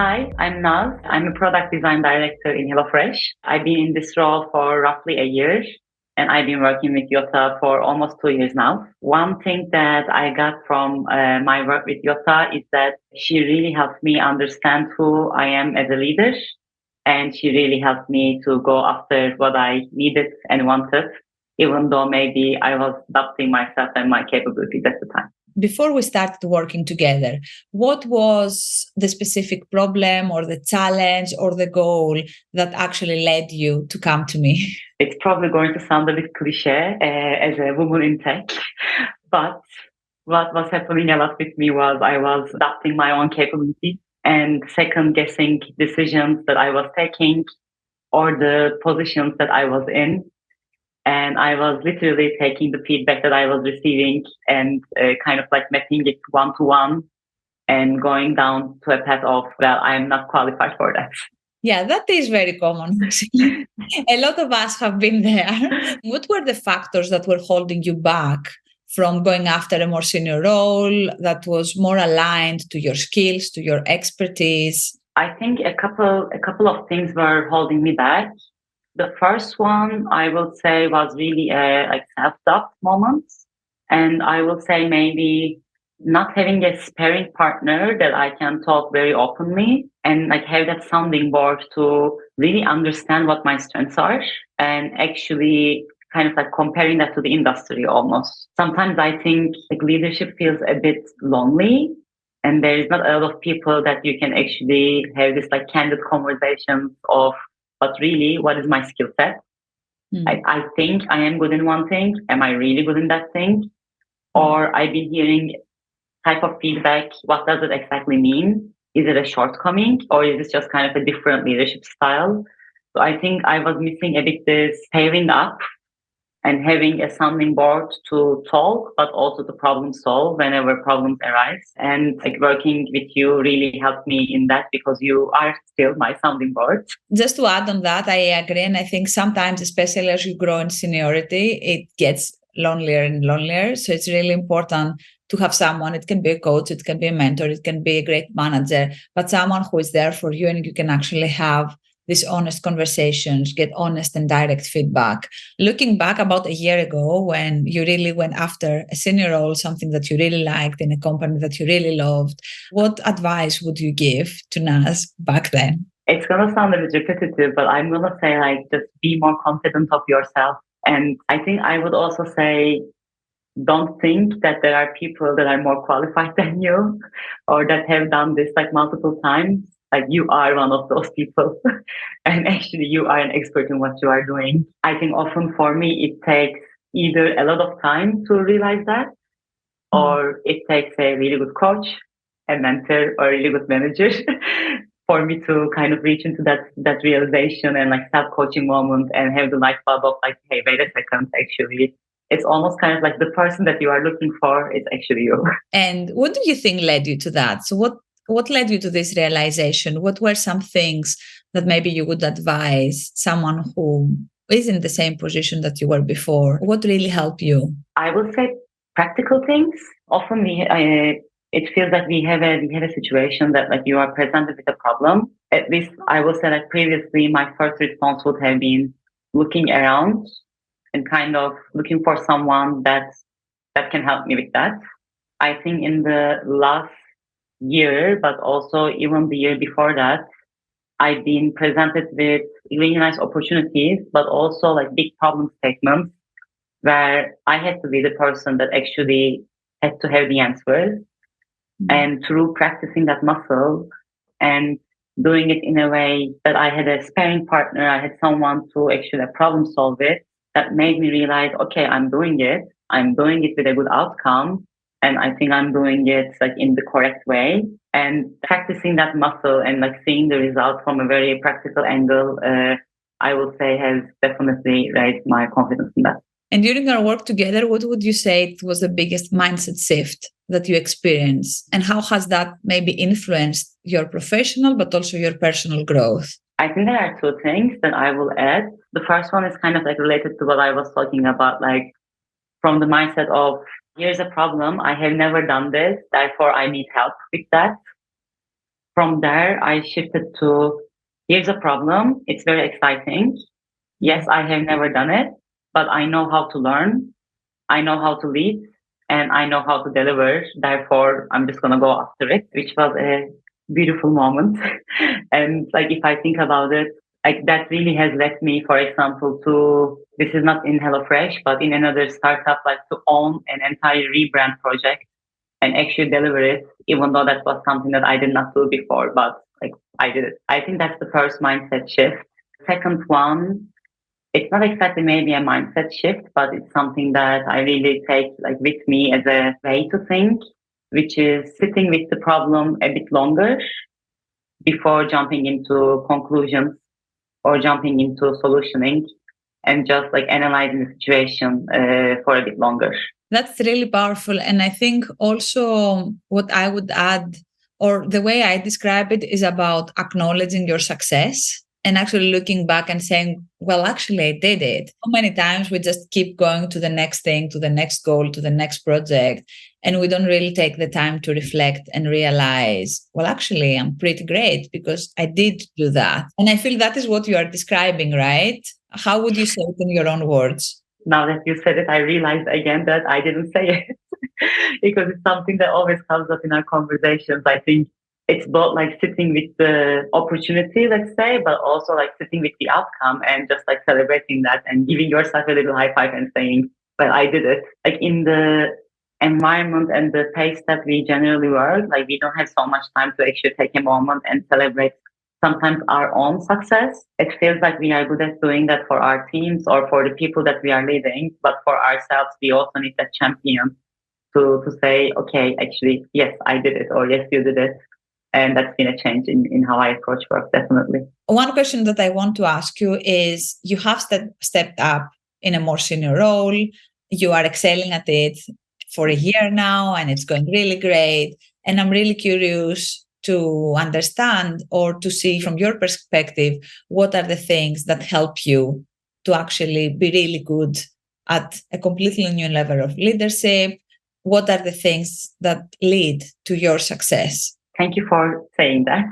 Hi, I'm Naz. I'm a product design director in HelloFresh. I've been in this role for roughly a year and I've been working with Yota for almost 2 years now. One thing that I got from my work with Yota is that she really helped me understand who I am as a leader, and she really helped me to go after what I needed and wanted, even though maybe I was doubting myself and my capabilities at the time. Before we started working together, what was the specific problem or the challenge or the goal that actually led you to come to me? It's probably going to sound a bit cliche as a woman in tech, but what was happening a lot with me was I was doubting my own capabilities and second guessing decisions that I was taking or the positions that I was in. And I was literally taking the feedback that I was receiving and kind of like mapping it one to one and going down to a path of, well, I'm not qualified for that. Yeah, that is very common. Actually. A lot of us have been there. What were the factors that were holding you back from going after a more senior role that was more aligned to your skills, to your expertise? I think a couple of things were holding me back. The first one I will say was really a like self-doubt moment. And I will say maybe not having a sparring partner that I can talk very openly and like have that sounding board to really understand what my strengths are and actually kind of like comparing that to the industry almost. Sometimes I think like leadership feels a bit lonely and there is not a lot of people that you can actually have this like candid conversations of but really what is my skill set? I think I am good in one thing. Am I really good in that thing? Or I've been hearing type of feedback. What does it exactly mean? Is it a shortcoming or is it just kind of a different leadership style? So I think I was missing a bit this pairing up and having a sounding board to talk, but also to problem solve whenever problems arise. And like working with you really helped me in that because you are still my sounding board. Just to add on that, I agree. And I think sometimes, especially as you grow in seniority, it gets lonelier and lonelier. So it's really important to have someone. It can be a coach, it can be a mentor, it can be a great manager, but someone who is there for you and you can actually have these honest conversations, get honest and direct feedback. Looking back about a year ago when you really went after a senior role, something that you really liked in a company that you really loved, what advice would you give to Naz back then? It's going to sound a bit repetitive, but I'm going to say like just be more confident of yourself. And I think I would also say don't think that there are people that are more qualified than you or that have done this like multiple times. Like you are one of those people and actually you are an expert in what you are doing. I think often for me, it takes either a lot of time to realize that or it takes a really good coach, a mentor or a really good manager for me to kind of reach into that realization and like self-coaching moment and have the light bulb of like, hey, wait a second, actually it's almost kind of like the person that you are looking for is actually you. And what do you think led you to that? So what led you to this realization? What were some things that maybe you would advise someone who is in the same position that you were before? What really helped you? I would say practical things. Often it feels like we have a situation that like you are presented with a problem. At least I will say that previously my first response would have been looking around and kind of looking for someone that can help me with that. I think in the last year, but also even the year before that, I've been presented with really nice opportunities, but also like big problem statements where I had to be the person that actually had to have the answers. And through practicing that muscle and doing it in a way that I had a sparring partner, I had someone to actually problem solve it, that made me realize, okay, I'm doing it with a good outcome. And I think I'm doing it like in the correct way and practicing that muscle and like seeing the result from a very practical angle, I would say has definitely raised my confidence in that. And during our work together, what would you say it was the biggest mindset shift that you experienced? And how has that maybe influenced your professional, but also your personal growth? I think there are two things that I will add. The first one is kind of like related to what I was talking about, like from the mindset of here's a problem. I have never done this. Therefore, I need help with that. from there, I shifted to here's a problem. It's very exciting. Yes, I have never done it, but I know how to learn. I know how to lead and I know how to deliver. Therefore, I'm just going to go after it, which was a beautiful moment. And like, if I think about it, like that really has led me, for example, to this is not in HelloFresh, but in another startup, like to own an entire rebrand project and actually deliver it, even though that was something that I did not do before, but like I did it. I think that's the first mindset shift. Second one, it's not exactly maybe a mindset shift, but it's something that I really take like with me as a way to think, which is sitting with the problem a bit longer before jumping into conclusions or jumping into solutioning and just like analyzing the situation for a bit longer. That's really powerful. And I think also what I would add, or the way I describe it, is about acknowledging your success and actually looking back and saying, well, actually, I did it. How many times we just keep going to the next thing, to the next goal, to the next project, and we don't really take the time to reflect and realize, well, actually, I'm pretty great because I did do that. And I feel that is what you are describing, right? How would you say it in your own words? Now that you said it, I realized again that I didn't say it because it's something that always comes up in our conversations. I think it's both like sitting with the opportunity, let's say, but also like sitting with the outcome and just like celebrating that and giving yourself a little high five and saying, well, I did it. Like in the environment and the pace that we generally work, like we don't have so much time to actually take a moment and celebrate sometimes our own success. It feels like we are good at doing that for our teams or for the people that we are leading, but for ourselves, we also need that champion to say, okay, actually, yes, I did it, or yes, you did it. And that's been a change in how I approach work, definitely. One question that I want to ask you is you have stepped up in a more senior role. You are excelling at it for a year now, and it's going really great. And I'm really curious to understand or to see from your perspective, what are the things that help you to actually be really good at a completely new level of leadership? What are the things that lead to your success? Thank you for saying that.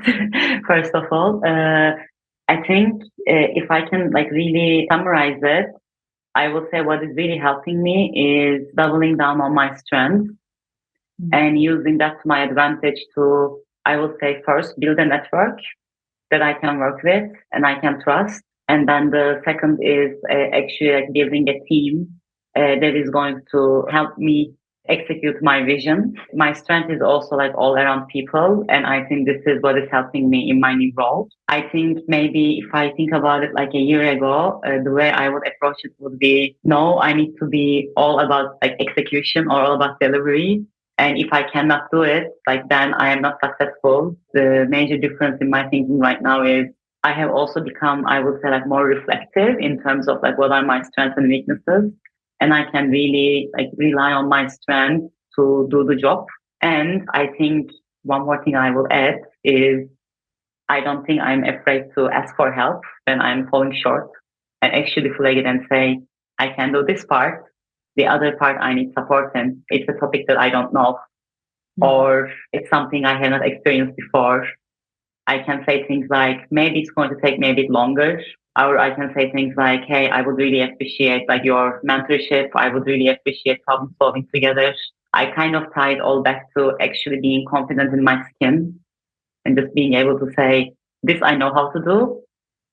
First of all, I think if I can like really summarize it, I would say what is really helping me is doubling down on my strengths and using that to my advantage to, I would say, first build a network that I can work with and I can trust. And then the second is actually like building a team that is going to help me execute my vision. My strength is also like all around people. And I think this is what is helping me in my new role. I think maybe if I think about it like a year ago, the way I would approach it would be, no, I need to be all about like execution or all about delivery. And if I cannot do it, like then I am not successful. The major difference in my thinking right now is I have also become, I would say, like more reflective in terms of like what are my strengths and weaknesses. And I can really like rely on my strength to do the job. And I think one more thing I will add is I don't think I'm afraid to ask for help when I'm falling short and actually flag it and say, I can do this part. The other part I need support in. It's a topic that I don't know or it's something I have not experienced before. I can say things like, maybe it's going to take me a bit longer. Or I can say things like, hey, I would really appreciate like your mentorship. I would really appreciate problem solving together. I kind of tie it all back to actually being confident in my skin and just being able to say, this I know how to do.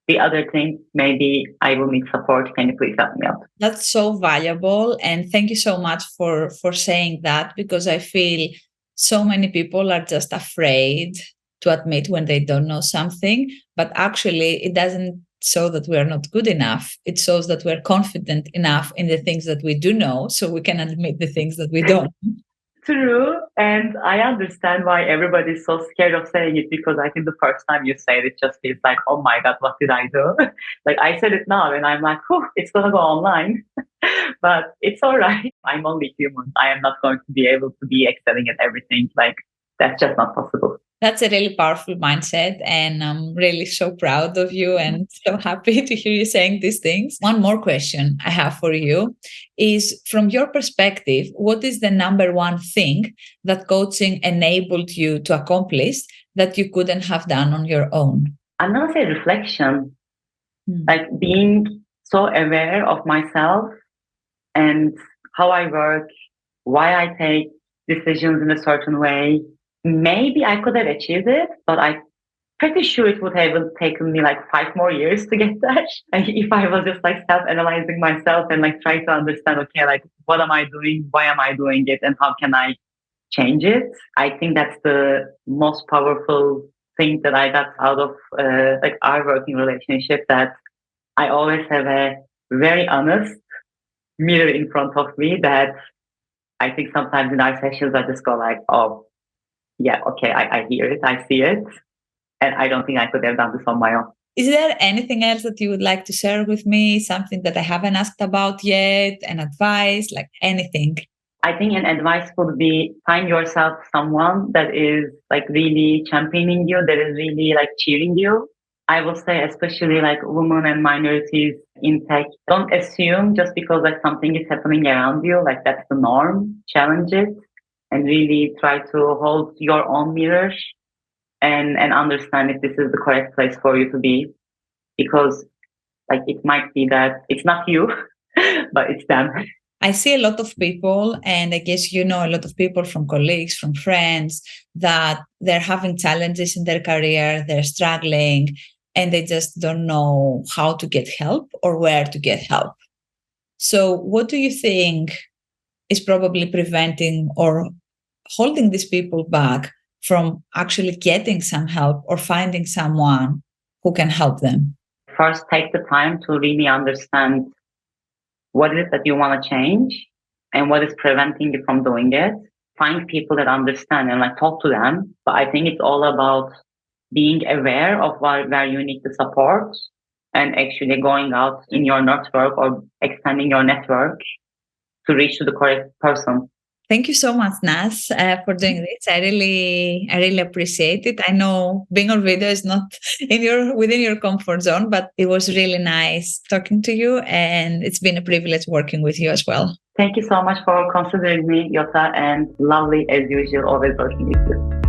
The other thing, maybe I will need support. Can you please help me out? That's so valuable. And thank you so much for saying that, because I feel so many people are just afraid to admit when they don't know something. But actually, it doesn't show that we are not good enough. It shows that we're confident enough in the things that we do know, so we can admit the things that we don't. True. And I understand why everybody's so scared of saying it, because I think the first time you say it, it just feels like, oh my God, what did I do? Like I said it now and I'm like, oh, it's going to go online. But it's all right. I'm only human. I am not going to be able to be excelling at everything. Like that's just not possible. That's a really powerful mindset. And I'm really so proud of you and so happy to hear you saying these things. One more question I have for you is, from your perspective, what is the number one thing that coaching enabled you to accomplish that you couldn't have done on your own? I'm gonna say reflection, Mm. like being so aware of myself and how I work, why I take decisions in a certain way. Maybe I could have achieved it, but I'm pretty sure it would have taken me like 5 more years to get there. And if I was just like self-analyzing myself and like trying to understand, okay, like what am I doing? Why am I doing it? And how can I change it? I think that's the most powerful thing that I got out of like our working relationship, that I always have a very honest mirror in front of me that I think sometimes in our sessions I just go like, oh yeah, okay, I hear it, I see it. And I don't think I could have done this on my own. Is there anything else that you would like to share with me? Something that I haven't asked about yet? An advice, like anything? I think an advice would be find yourself someone that is like really championing you, that is really like cheering you. I will say, especially like women and minorities in tech, don't assume just because like something is happening around you, like that's the norm. Challenge it and really try to hold your own mirror and understand if this is the correct place for you to be. Because like it might be that it's not you, but it's them. I see a lot of people, and I guess you know a lot of people from colleagues, from friends, that they're having challenges in their career, they're struggling, and they just don't know how to get help or where to get help. So, what do you think is probably preventing or holding these people back from actually getting some help or finding someone who can help them? First, take the time to really understand what it is that you want to change and what is preventing you from doing it. Find people that understand and like talk to them. But I think it's all about being aware of where you need the support and actually going out in your network or expanding your network to reach to the correct person. Thank you so much, Nas, for doing this. I really appreciate it. I know being on video is not within your comfort zone, but it was really nice talking to you, and it's been a privilege working with you as well. Thank you so much for considering me, Yota, and lovely as usual, always working with you.